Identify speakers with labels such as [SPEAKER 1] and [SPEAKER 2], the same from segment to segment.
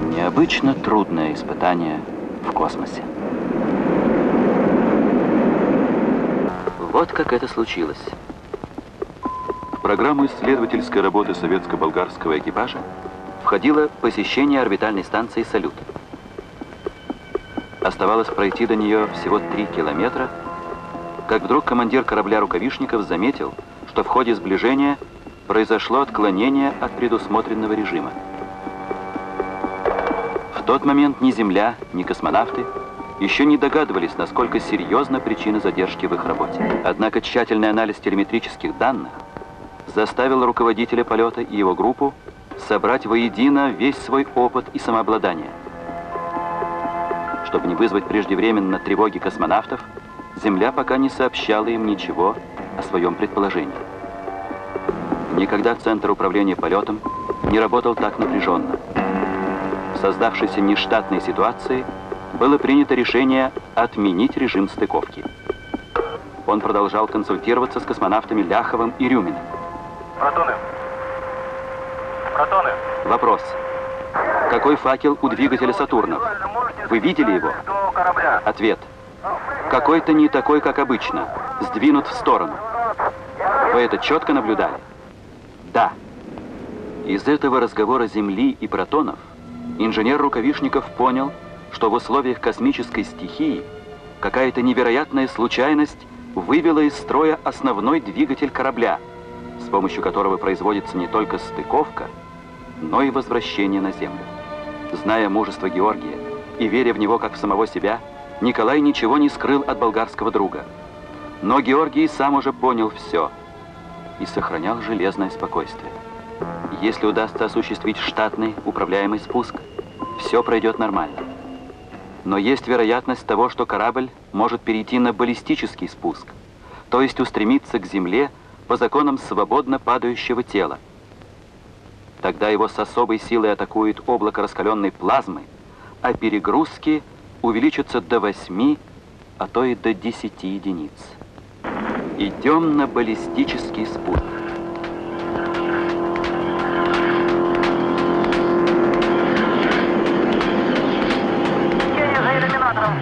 [SPEAKER 1] Необычно трудное испытание в космосе. Вот как это случилось. В программу исследовательской работы советско-болгарского экипажа входило посещение орбитальной станции «Салют». Оставалось пройти до нее всего 3 километра, как вдруг командир корабля «Рукавишников» заметил, что в ходе сближения произошло отклонение от предусмотренного режима. В тот момент ни Земля, ни космонавты еще не догадывались, насколько серьезна причина задержки в их работе. Однако тщательный анализ телеметрических данных заставил руководителя полета и его группу собрать воедино весь свой опыт и самообладание. Чтобы не вызвать преждевременно тревоги космонавтов, Земля пока не сообщала им ничего о своем предположении. Никогда Центр управления полетом не работал так напряженно. В создавшейся нештатной ситуации было принято решение отменить режим стыковки. Он продолжал консультироваться с космонавтами Ляховым и Рюминым.
[SPEAKER 2] Протоны. Протоны.
[SPEAKER 1] Вопрос. Какой факел у двигателя «Сатурнов»? Вы видели его? Ответ. Какой-то не такой, как обычно. Сдвинут в сторону. Вы это четко наблюдали? Да. Из этого разговора Земли и протонов инженер Рукавишников понял, что в условиях космической стихии какая-то невероятная случайность вывела из строя основной двигатель корабля, с помощью которого производится не только стыковка, но и возвращение на Землю. Зная мужество Георгия и веря в него как в самого себя, Николай ничего не скрыл от болгарского друга. Но Георгий сам уже понял все и сохранял железное спокойствие. Если удастся осуществить штатный управляемый спуск, все пройдет нормально. Но есть вероятность того, что корабль может перейти на баллистический спуск, то есть устремиться к Земле по законам свободно падающего тела. Тогда его с особой силой атакует облако раскаленной плазмы, а перегрузки увеличатся до 8, а то и до 10 единиц. Идем на баллистический спуск.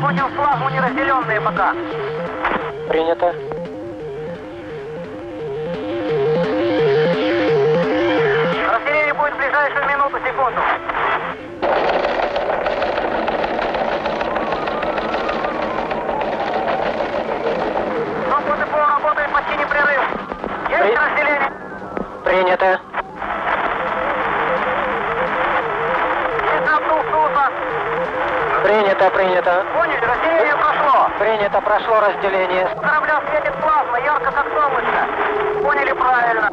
[SPEAKER 2] Понял, плазму неразделенные пока.
[SPEAKER 3] Принято.
[SPEAKER 2] Разделение будет в ближайшую минуту-секунду. Группа ДПО работает почти непрерывно. Есть разделение.
[SPEAKER 3] Принято. Принято, принято.
[SPEAKER 2] Поняли, разделение прошло.
[SPEAKER 3] Принято, прошло разделение.
[SPEAKER 2] У корабля светит плазма, ярко как солнышко. Поняли правильно.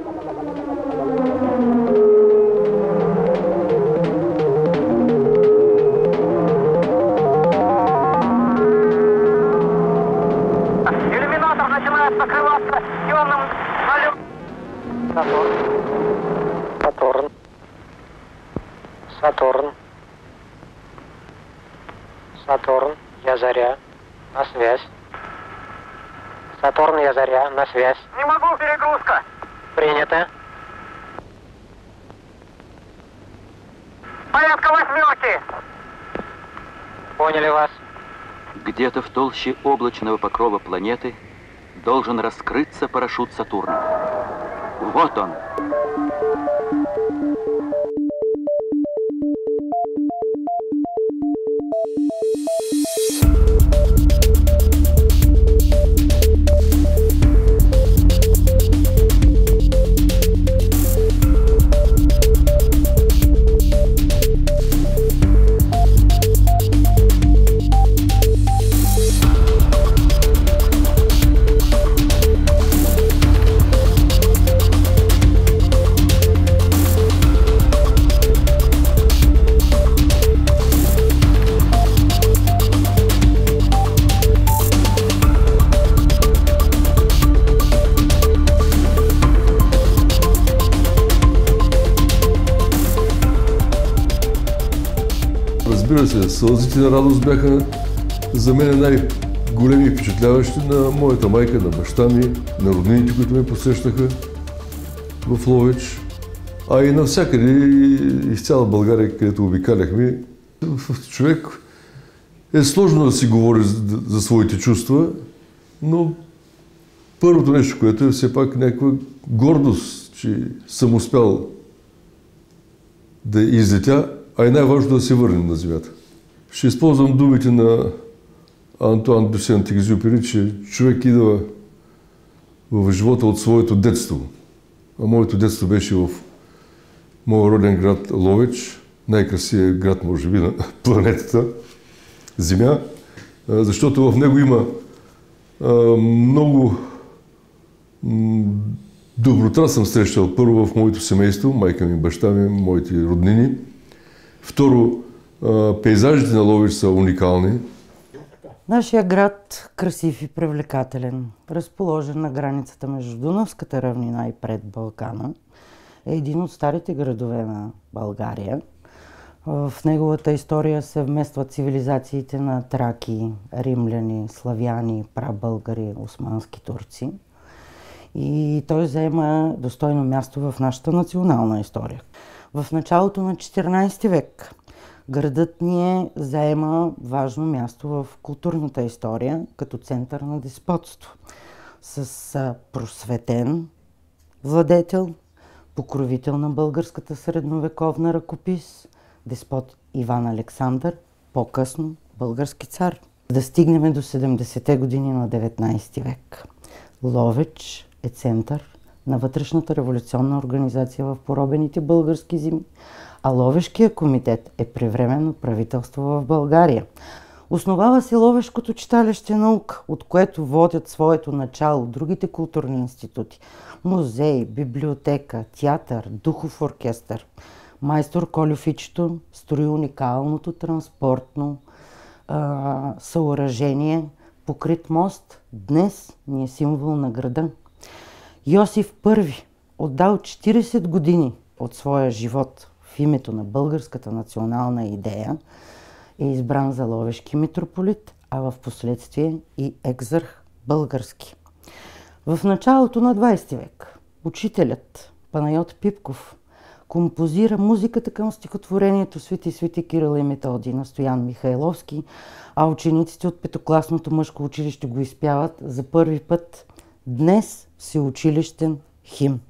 [SPEAKER 2] Иллюминатор начинает покрываться темным налетом.
[SPEAKER 3] Сатурн. Сатурн. Сатурн, я Заря, на связь. Сатурн, я Заря, на связь.
[SPEAKER 2] Не могу, перегрузка.
[SPEAKER 3] Принято.
[SPEAKER 2] Порядка 8.
[SPEAKER 3] Поняли вас.
[SPEAKER 1] Где-то в толще облачного покрова планеты должен раскрыться парашют Сатурна. Вот он.
[SPEAKER 4] Разбира се, сълзите на радост бяха за мен най-големи и впечатляващи на моята майка, на баща ми, на роднините, които ме посрещаха в Ловеч, а и навсякъде из цяла България, където обикаляхме. Човек е сложно да си говори за своите чувства, но първото нещо, което е все пак някаква гордост, че съм успял да излетя, а и най-важно да се върнем на земята. Ще използвам думите на Антуан де Сент-Екзюпери, че човек идва в живота от своето детство. А моето детство беше в моя роден град Ловеч, най-красивият град, може би, на планетата Земя, защото в него има много доброта съм срещал. Първо в моето семейство, майка ми, баща ми, моите роднини. Второ, пейзажите на Ловеч са уникални.
[SPEAKER 5] Нашия град красив и привлекателен, разположен на границата между Дунавската равнина и пред Балкана, е един от старите градове на България. В неговата история се вместват цивилизациите на траки, римляни, славяни, прабългари, османски турци. И той заема достойно място в нашата национална история. В началото на 14 век градът ни заема важно място в културната история като център на деспотство. С просветен владетел, покровител на българската средновековна ръкопис, деспот Иван Александър, по-късно български цар. Да стигнем до 70-те години на 19 век. Ловеч е център на вътрешната революционна организация в поробените български земи, а Ловешкия комитет е привременно правителство в България. Основава се Ловешкото читалище наука, от което водят своето начало другите културни институти. Музей, библиотека, театър, духов оркестър. Майстор Кольо Фичето строи уникалното транспортно съоръжение, покрит мост. Днес ни е символ на града. Йосиф I отдал 40 години от своя живот в името на българската национална идея, е избран за ловешки митрополит, а в последствие и екзарх български. В началото на 20 век учителят Панайот Пипков композира музиката към стихотворението Свети Свети Кирил и Методий на Стоян Михайловски, а учениците от петокласното мъжко училище го изпяват за първи път днес всеучилищен химн.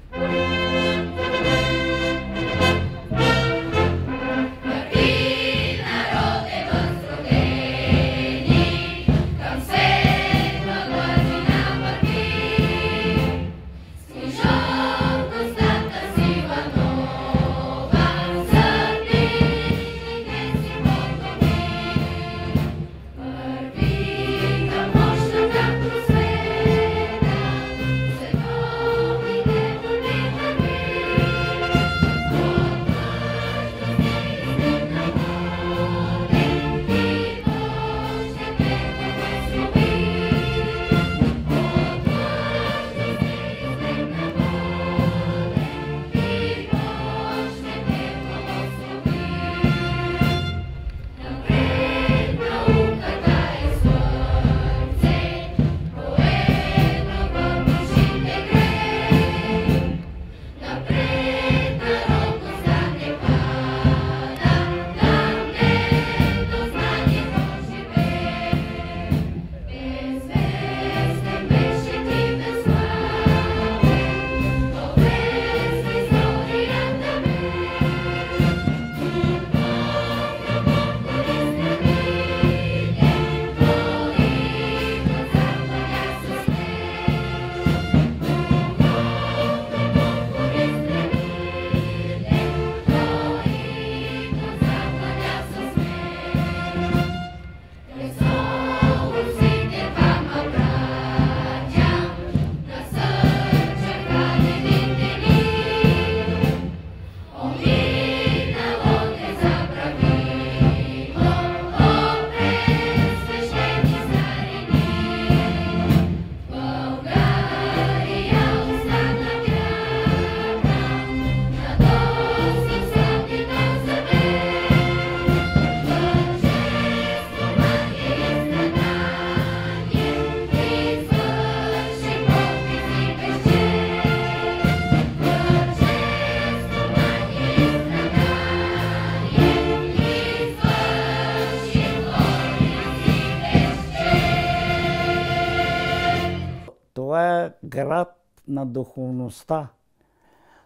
[SPEAKER 6] Това е град на духовността.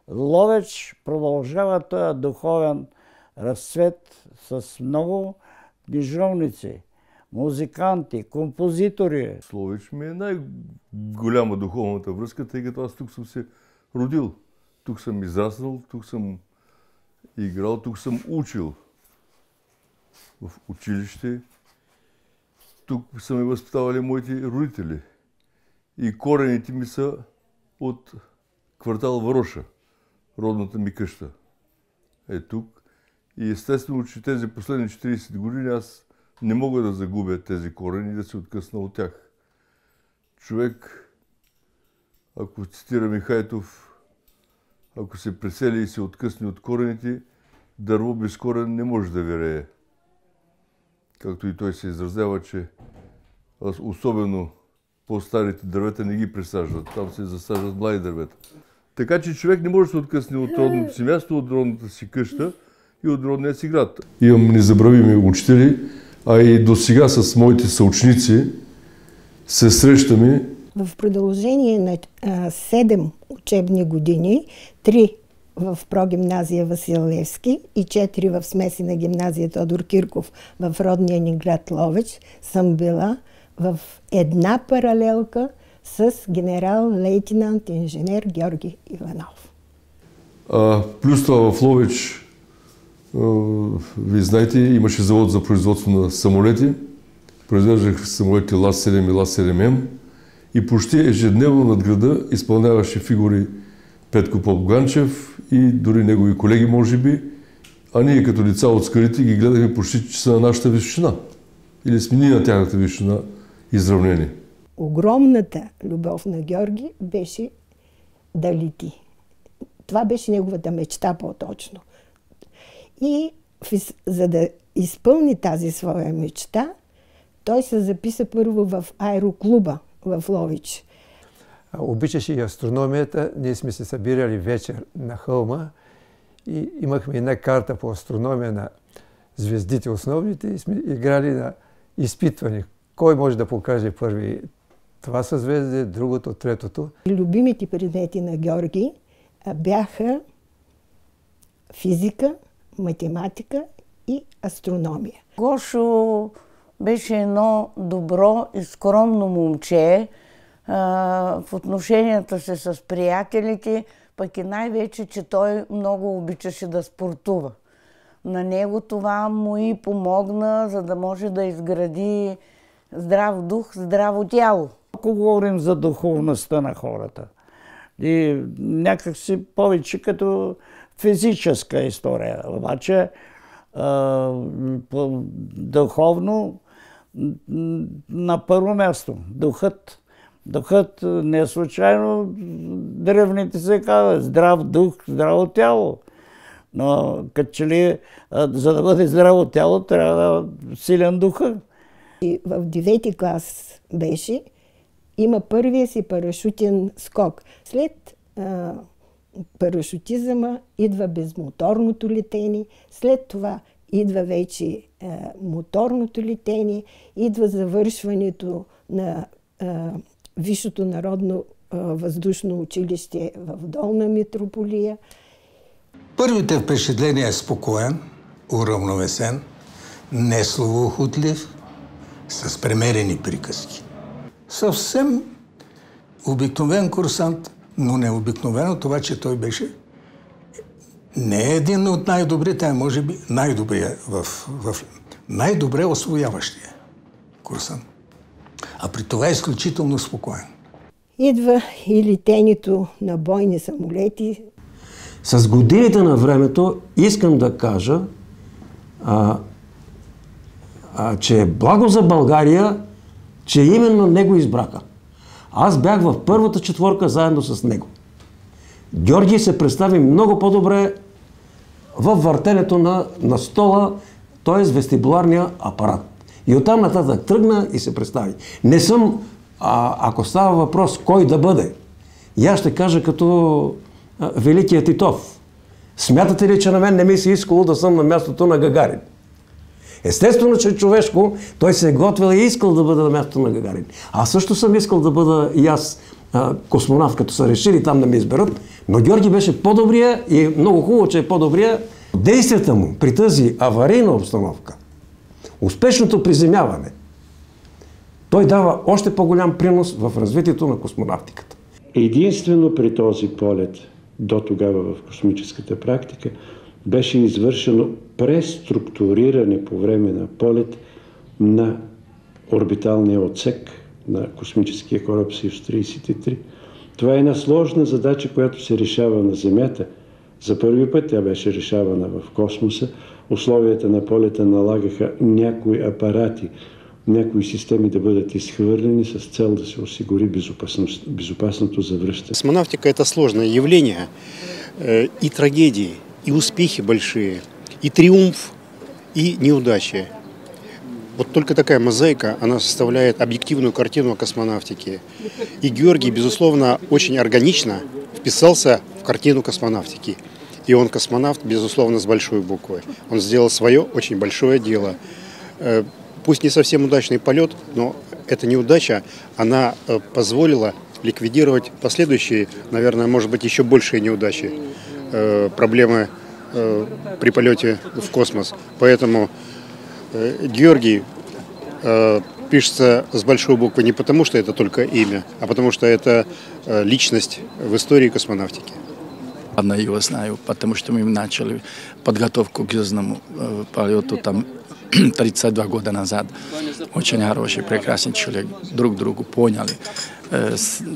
[SPEAKER 6] Ловеч продължава този духовен разцвет с много книжовници, музиканти, композитори.
[SPEAKER 4] С Ловеч ми е най-голяма духовната връзка, тъй като аз тук съм се родил. Тук съм израснал, тук съм играл, тук съм учил в училище. Тук са ме възпитавали моите родители. И корените ми са от квартал Вароша, родната ми къща. Е тук. И естествено, че тези последни 40 години аз не мога да загубя тези корени и да се откъсна от тях. Човек, ако цитира Михайтов, ако се пресели и се откъсне от корените, дърво без корен не може да вирее. Както и той се изразява, че особено по-старите дървета не ги пресаждат. Там се засаждат млади дървета. Така че човек не може да се откъсне от родното си място, от родната си къща и от родния си град. Имам незабравими учители, а и до сега с моите съученици се срещаме.
[SPEAKER 7] В продължение на 7 учебни години, 3 в прогимназия Васил Левски и 4 в смесена гимназия Тодор Кирков в родния ни град Ловеч, съм била в една паралелка с генерал-лейтенант инженер Георги Иванов.
[SPEAKER 4] Плюс това в Ловеч, вие знаете, имаше завод за производство на самолети. Произвеждах самолети ЛАЗ-7 и ЛАЗ-7М и почти ежедневно над града изпълняваше фигури Петко Попганчев и дори негови колеги, може би. А ние като деца от скалите ги гледахме почти, че са на нашата височина. Или сме ние на тяхната височина изравнени.
[SPEAKER 7] Огромната любов на Георги беше да лети. Това беше неговата мечта по-точно. И за да изпълни тази своя мечта, той се записа първо в аероклуба в Ловеч.
[SPEAKER 8] Обичаше и астрономията. Ние сме се събирали вечер на хълма и имахме една карта по астрономия на звездите основните и сме играли на изпитване. Кой може да покаже първи това съзвездие, другото, третото.
[SPEAKER 7] Любимите предмети на Георги бяха физика, математика и астрономия.
[SPEAKER 5] Гошо беше едно добро и скромно момче в отношенията си с приятелите, пък и най-вече, че той много обичаше да спортува. На него това му и помогна, за да може да изгради здрав дух, здраво тяло.
[SPEAKER 6] Ако говорим за духовността на хората, и някакси повече като физическа история, обаче духовно на първо място. Духът не е случайно, древните се казва, здрав дух, здраво тяло. Но като че ли, за да бъде здраво тяло, трябва да е силен духа.
[SPEAKER 7] И в 9-ти клас беше, има първия си парашутен скок. След парашутизъма идва безмоторното летение, след това идва вече моторното летение, идва завършването на Висшето народно въздушно училище в Долна Митрополия.
[SPEAKER 9] Първите впечатления е спокоен, уравновесен, не словоохотлив, с премерени приказки. Съвсем обикновен курсант, но необикновено това, че той беше не един от най-добрите, а може би най-добрия, най-добре освояващия курсант. А при това е изключително спокоен.
[SPEAKER 7] Идва и летенето на бойни самолети.
[SPEAKER 10] С годините на времето искам да кажа, че е благо за България, че именно него избраха. Аз бях в първата четворка заедно с него. Георги се представи много по-добре във въртенето на стола, т.е. вестибуларния апарат. И оттам нататък тръгна и се представи. Не съм, ако става въпрос кой да бъде, и аз ще кажа като великият Титов. Смятате ли, че на мен не ми се искало да съм на мястото на Гагарин? Естествено, че човешко, той се е готвил и искал да бъде на мястото на Гагарин. Аз също съм искал да бъда и аз космонавт, като са решили там да ме изберат, но Георги беше по-добрия и много хубаво, че е по-добрия. Действията му при тази аварийна обстановка, успешното приземяване, той дава още по-голям принос в развитието на космонавтиката.
[SPEAKER 11] Единствено при този полет, до тогава в космическата практика, беше извършено преструктуриране по време на полет на орбиталния отсек на космическия кораб Съюз-33. Това е една сложна задача, която се решава на Земята. За първи път тя беше решавана в космоса. Условията на полета налагаха някои апарати, някои системи да бъдат изхвърлени с цел да се осигури безопасното завръщане.
[SPEAKER 12] Космонавтика – это сложное явление, и трагедии, и успехи большие, и триумф, и неудачи. Вот только такая мозаика, она составляет объективную картину о космонавтике. И Георгий, безусловно, очень органично вписался в картину космонавтики. И он космонавт, безусловно, с большой буквы. Он сделал свое очень большое дело. Пусть не совсем удачный полет, но эта неудача, она позволила ликвидировать последующие, наверное, может быть, еще большие неудачи, проблемы при полете в космос. Поэтому Георгий пишется с большой буквы не потому, что это только имя, а потому что это личность в истории космонавтики.
[SPEAKER 13] Одна его знаю, потому что мы начали подготовку к звездному полету там 32 года назад. Очень хороший, прекрасный человек. Друг другу поняли,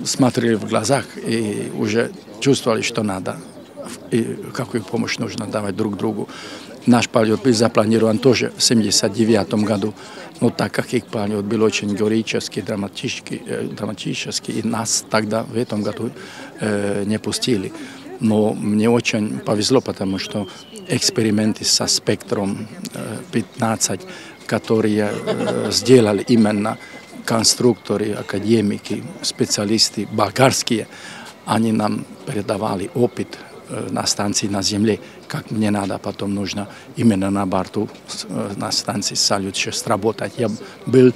[SPEAKER 13] смотрели в глазах и уже чувствовали, что надо, и какую помощь нужно давать друг другу. Наш полет был запланирован тоже в 1979 году, но так как их полет был очень героический, драматический, и нас тогда в этом году не пустили. Но мне очень повезло, потому что эксперименты со спектром 15, которые сделали именно конструкторы, академики, специалисты болгарские, они нам передавали опыт на станции на Земле, как мне надо, потом нужно именно на борту на станции Салют-6 работать. Я был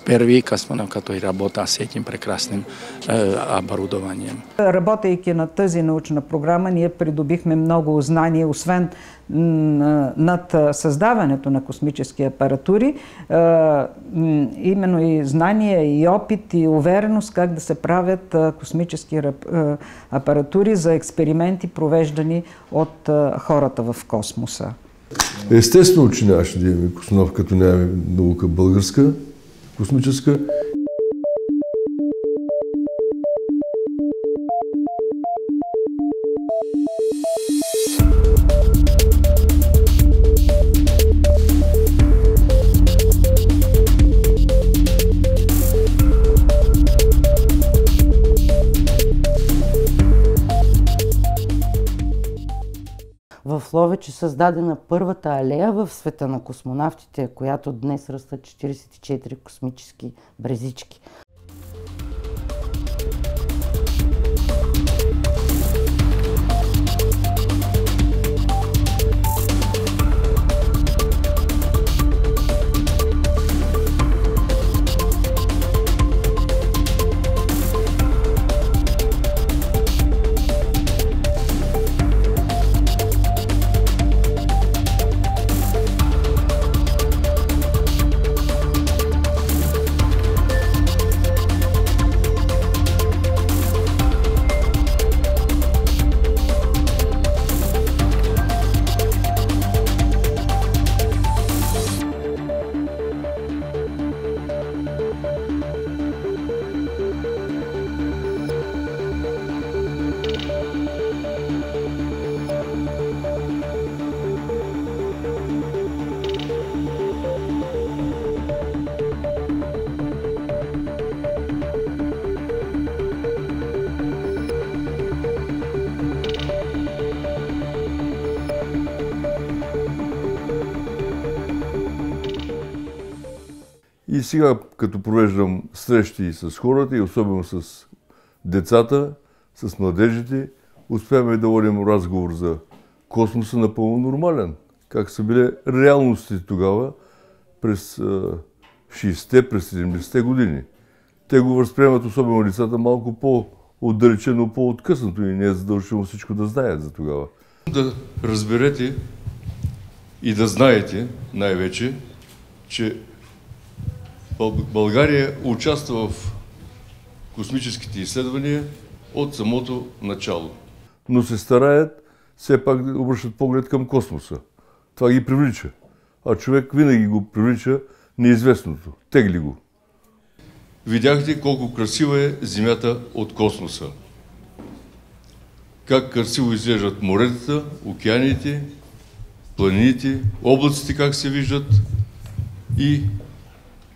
[SPEAKER 13] первый космонавт, который работал с этим прекрасным оборудованием.
[SPEAKER 14] Работейки на тази научна програма, ние придобихме много знания, освен над създаването на космически апаратури, именно и знания, и опит, и увереност как да се правят космически апаратури за експерименти, провеждани от хората в космоса.
[SPEAKER 4] Естествено, че нямаше да имаме космонавт, като нямаме наука българска, космическа.
[SPEAKER 5] В Ловеч е създадена първата алея в света на космонавтите, която днес растат 44 космически брезички.
[SPEAKER 4] И сега, като провеждам срещи с хората и особено с децата, с младежите, успяваме да водим разговор за космоса напълно нормален. Как са били реалностите тогава през 60-те, през 70-те години. Те го възприемат, особено децата, малко отдалечено по-откъснато и не е задължително всичко да знаят за тогава. Да разберете и да знаете най-вече, че България участва в космическите изследвания от самото начало. Но се стараят все пак да обръщат поглед към космоса. Това ги привлича. А човек винаги го привлича неизвестното. Тегли го. Видяхте колко красива е Земята от космоса. Как красиво изглеждат моретата, океаните, планините, облаците как се виждат и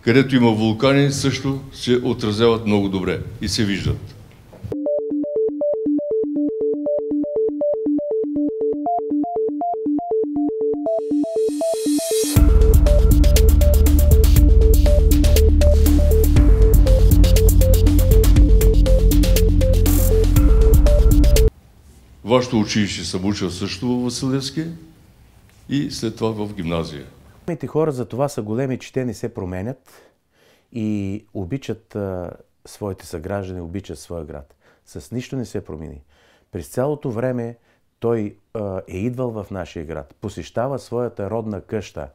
[SPEAKER 4] където има вулкани също се отразяват много добре и се виждат. Вашето училище съм учил също в Василевски и след това в гимназия.
[SPEAKER 15] Големите хора за това са големи, че те не се променят и обичат своите съграждани, обичат своя град. С нищо не се промени. През цялото време той е идвал в нашия град, посещава своята родна къща,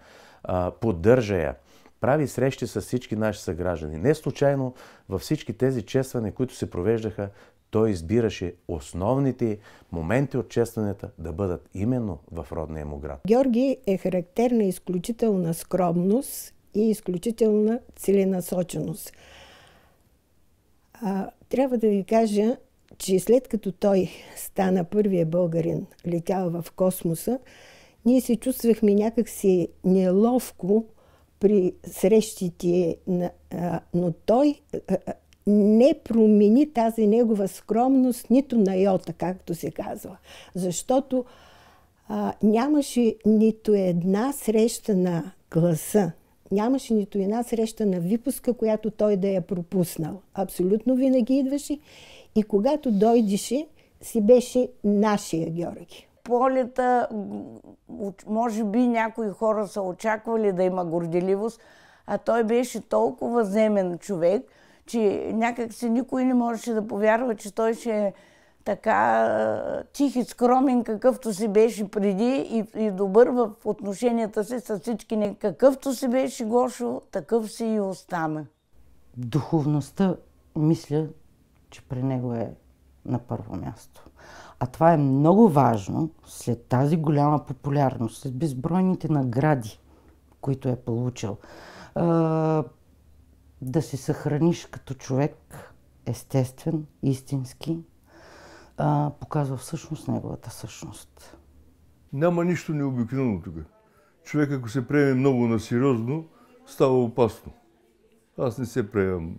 [SPEAKER 15] поддържа я, прави срещи с всички наши съграждани. Не случайно във всички тези чествания, които се провеждаха, той избираше основните моменти от честванията да бъдат именно в родния му град.
[SPEAKER 7] Георги е характерна изключителна скромност и изключителна целенасоченост. Трябва да ви кажа, че след като той стана първия българин, летял в космоса, ние се чувствахме някакси неловко при срещите, но той не промени тази негова скромност нито на йота, както се казва. Защото нямаше нито една среща на гласа, нямаше нито една среща на випуска, която той да я пропуснал. Абсолютно винаги идваше и когато дойдеше, си беше нашия Георги.
[SPEAKER 16] Полета, може би някои хора са очаквали да има горделивост, а той беше толкова земен човек, че някак си никой не можеше да повярва, че той ще е така тих и скромен, какъвто си беше преди и добър в отношенията си с всички. Какъвто си беше Гошо, такъв си и остана.
[SPEAKER 5] Духовността, мисля, че при него е на първо място. А това е много важно след тази голяма популярност, след безбройните награди, които е получил. Да се съхраниш като човек естествен, истински, показва всъщност неговата същност.
[SPEAKER 4] Няма нищо необикновено тук. Човек, ако се приеме много насериозно, става опасно. Аз не се приемам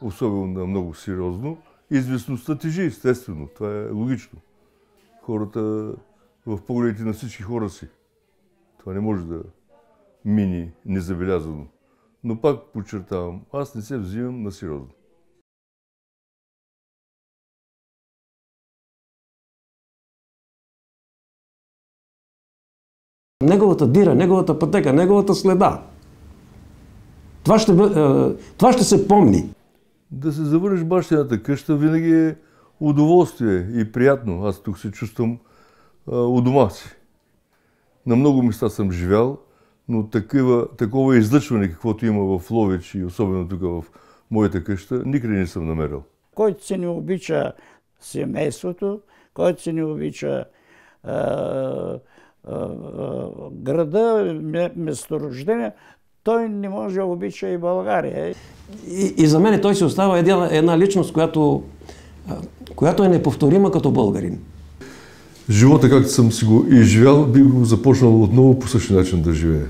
[SPEAKER 4] особено на много сериозно. Известността тежи, естествено. Това е логично. Хората в погледите на всички хора си. Това не може да мини незабелязано. Но пак подчертавам, аз не се взимам на сериозно.
[SPEAKER 10] Неговата дира, неговата пътека, неговата следа. Това ще се помни.
[SPEAKER 4] Да се завърнеш бащината къща винаги е удоволствие и приятно. Аз тук се чувствам у дома си. На много места съм живял, но такова излъчване, каквото има в Ловеч и особено тук в моята къща, никъде не съм намерил.
[SPEAKER 6] Който се не обича семейството, който се не обича града, месторождение, той не може да обича и България.
[SPEAKER 10] И за мен той си остава една личност, която е неповторима като българин.
[SPEAKER 4] Живота, както съм си го изживял, би го започнал отново по същия начин да живее.